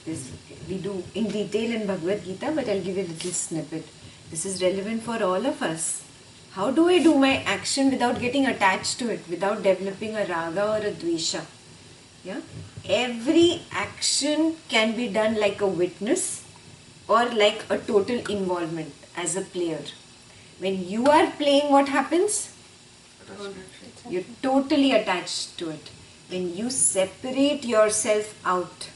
This we do in detail in Bhagavad Gita, but I'll give you a little snippet. This is relevant for all of us. How do I do my action without getting attached to it, without developing a raga or a dvesha? Yeah? Every action can be done like a witness or like a total involvement as a player. When you are playing, what happens? You're totally attached to it. When you separate yourself out,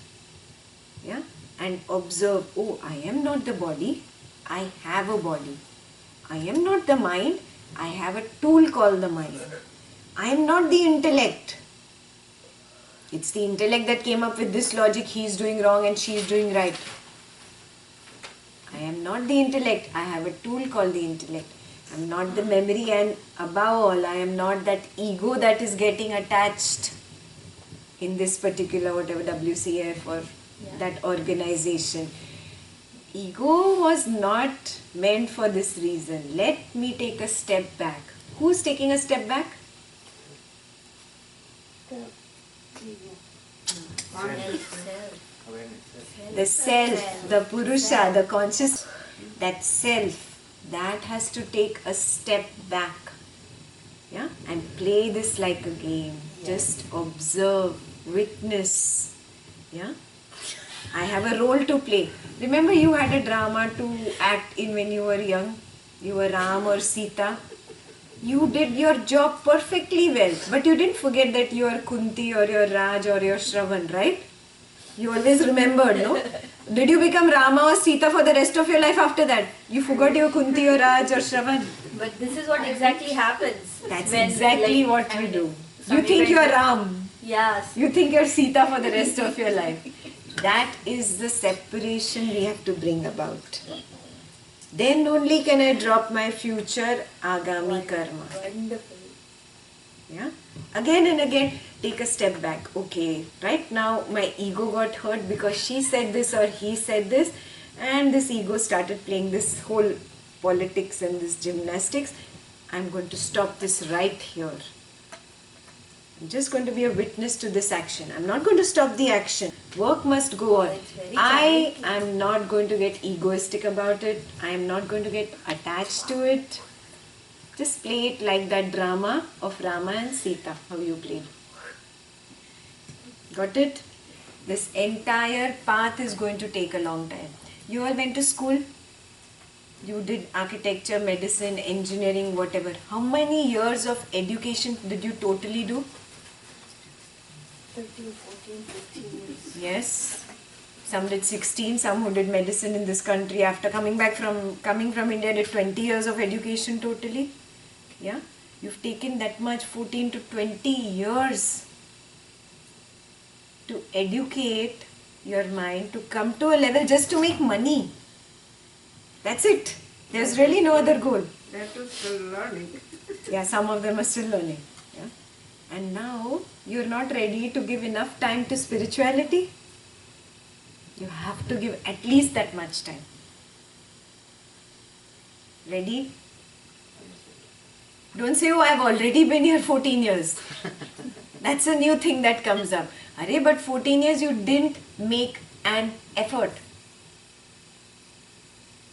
yeah, and observe, oh, I am not the body, I have a body. I am not the mind, I have a tool called the mind. I am not the intellect. It's the intellect that came up with this logic, he is doing wrong and she is doing right. I am not the intellect, I have a tool called the intellect. I am not the memory, and above all, I am not that ego that is getting attached in this particular whatever WCF or that organization. Ego was not meant for this reason. Let me take a step back. Who's taking a step back? The self, the Purusha, the conscious, that self, that has to take a step back, yeah, and play this like a game. Just observe, witness, yeah. I have a role to play. Remember, you had a drama to act in when you were young. You were Ram or Sita. You did your job perfectly well, but you didn't forget that you are Kunti or your Raj or your Shravan, right? You always remembered, no? Did you become Rama or Sita for the rest of your life after that? You forgot your Kunti or Raj or Shravan. But this is what exactly happens. That's exactly what we do. You think you are Ram. Yes. You think you're Sita for the rest of your life. That is the separation we have to bring about. Then only can I drop my future agami karma. Wonderful. Yeah. Again and again, take a step back. Okay, right now my ego got hurt because she said this or he said this, and this ego started playing this whole politics and this gymnastics. I'm going to stop this right here. I'm just going to be a witness to this action. I'm not going to stop the action. Work must go on. I am not going to get egoistic about it. I am not going to get attached to it. Just play it like that drama of Rama and Sita, how you played. Got it? This entire path is going to take a long time. You all went to school. You did architecture, medicine, engineering, whatever. How many years of education did you totally do? 13, 14, 15 years. Yes. Some did 16, some who did medicine in this country after coming from India did 20 years of education totally. Yeah. You've taken that much, 14 to 20 years to educate your mind to come to a level just to make money. That's it. There's really no other goal. They're still learning. Yeah, some of them are still learning. Yeah. And now you're not ready to give enough time to spirituality. You have to give at least that much time. Ready? Don't say, oh, I've already been here 14 years. That's a new thing that comes up. Arey, but 14 years you didn't make an effort.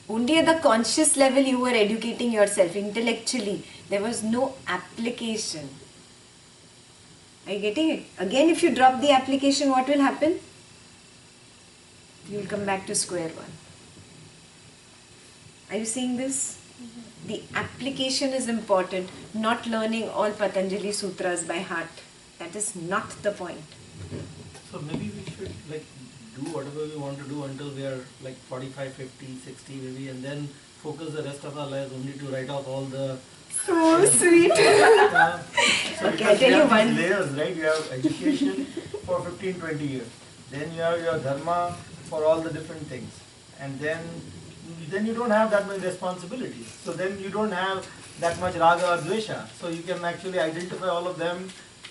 Only at the conscious level you were educating yourself intellectually. There was no application. Are you getting it? Again, if you drop the application, what will happen? You will come back to square one. Are you seeing this? The application is important, not learning all Patanjali Sutras by heart. That is not the point. So maybe we should do whatever we want to do until we are 45, 50, 60 maybe, and then focus the rest of our lives only to write off all the... So sweet. So okay, I'll tell you one. Layers, right? You have education for 15, 20 years. Then you have your dharma for all the different things. And then you don't have that much responsibility. So then you don't have that much raga or dvesha. So you can actually identify all of them.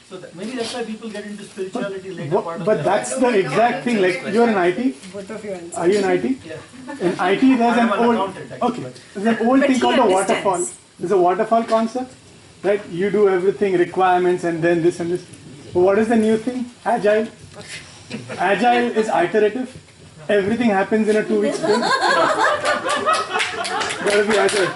So maybe that's why people get into spirituality later part of But their that's life. the exact thing. Like you're in IT. Both of you answer. Are you in IT? Yeah. In IT, there's I'm an an old. accountant, actually. Okay, there's an old But thing he called a understands. waterfall. There's a waterfall concept, right? You do everything, requirements, and then this and this. But what is the new thing? Agile. Agile is iterative. everything happens in a 2 week sprint. Gotta be agile.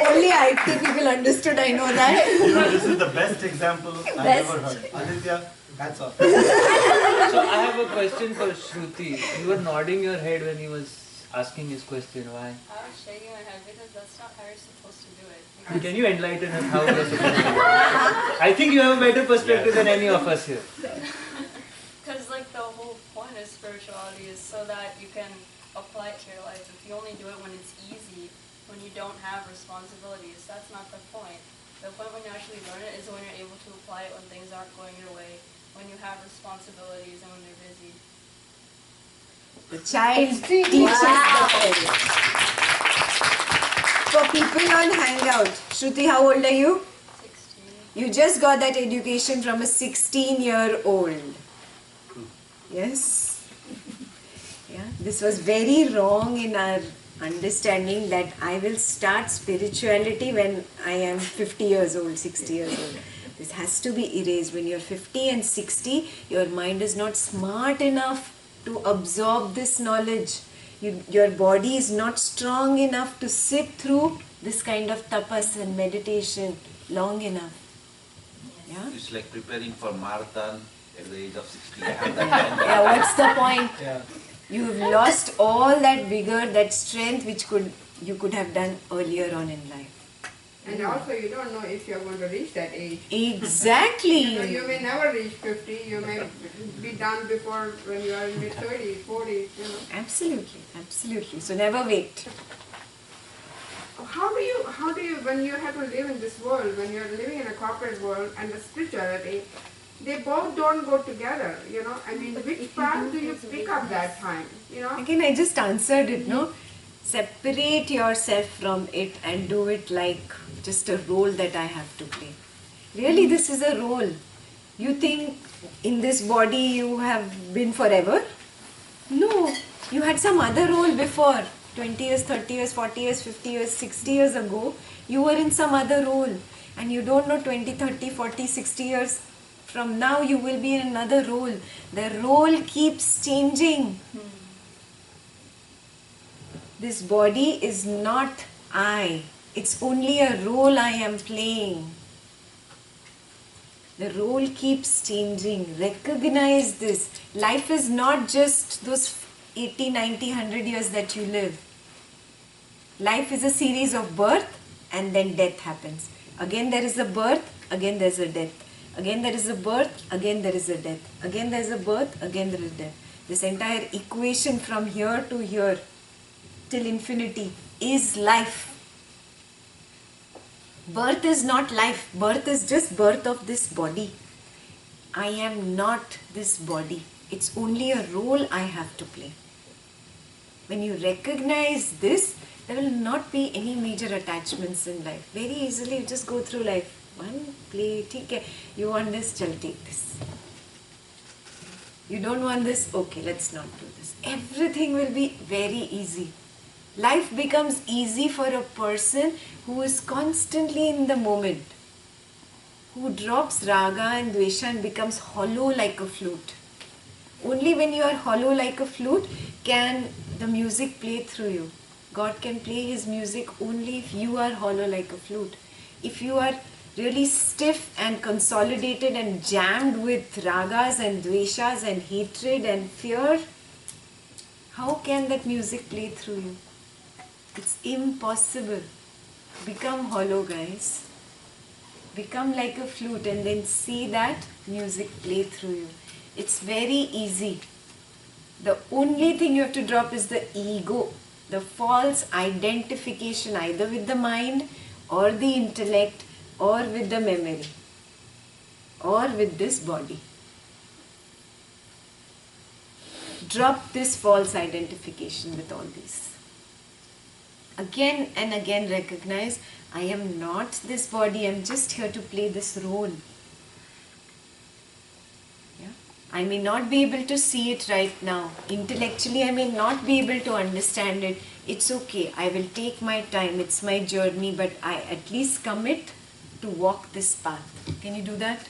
Only IT people understood, I know that. You know, this is the best example I've ever heard. Aditya, hats off. So I have a question for Shruti. You were nodding your head when he was asking his question. Why? I was shaking my head because that's not how you're supposed to do it. Can you enlighten us how you're supposed to do it? I think you have a better perspective than any of us here. Because like the whole point of spirituality is so that you can apply it to your life. If you only do it when it's easy, when you don't have responsibilities, that's not the point. The point when you actually learn it is when you're able to apply it when things aren't going your way, when you have responsibilities and when you're busy. The child teaches the parent. For people on Hangout, Shruti, how old are you? 16. You just got that education from a 16-year-old. Yes? Yeah, this was very wrong in our understanding that I will start spirituality when I am 50 years old, 60 years old. This has to be erased. When you're 50 and 60, your mind is not smart enough to absorb this knowledge. Your body is not strong enough to sit through this kind of tapas and meditation long enough. Yeah? It's like preparing for marathon at the age of 60. Yeah, what's the point? Yeah. You've lost all that vigor, that strength which you could have done earlier on in life. And also you don't know if you're going to reach that age. Exactly. You may never reach 50, you may be done before when you are in mid-30s, 40s, Absolutely, absolutely. So never wait. How do you, when you have to live in this world, when you're living in a corporate world and the spirituality, they both don't go together, I mean, which path do you pick up that time, Again, I just answered it, no? Separate yourself from it and do it like just a role that I have to play. Really, this is a role. You think in this body you have been forever? No, you had some other role before. 20 years, 30 years, 40 years, 50 years, 60 years ago, you were in some other role. And you don't know 20, 30, 40, 60 years from now you will be in another role. The role keeps changing. This body is not I. It's only a role I am playing. The role keeps changing. Recognize this. Life is not just those 80, 90, 100 years that you live. Life is a series of birth and then death happens. Again there is a birth, again there is a death. Again there is a birth, again there is a death. Again there is a birth, again there is death. This entire equation from here to here till infinity is life. Birth is not life. Birth is just birth of this body. I am not this body. It's only a role I have to play. When you recognize this, there will not be any major attachments in life. Very easily you just go through life. One play, okay, you want this, chal take this. You don't want this, okay, let's not do this. Everything will be very easy. Life becomes easy for a person who is constantly in the moment, who drops raga and dvesha and becomes hollow like a flute. Only when you are hollow like a flute can the music play through you. God can play His music only if you are hollow like a flute. If you are really stiff and consolidated and jammed with ragas and dveshas and hatred and fear, how can that music play through you? It's impossible. Become hollow, guys. Become like a flute and then see that music play through you. It's very easy. The only thing you have to drop is the ego, the false identification either with the mind or the intellect or with the memory or with this body. Drop this false identification with all these. Again and again recognize, I am not this body, I am just here to play this role. Yeah? I may not be able to see it right now. Intellectually, I may not be able to understand it. It's okay, I will take my time, it's my journey, but I at least commit to walk this path. Can you do that?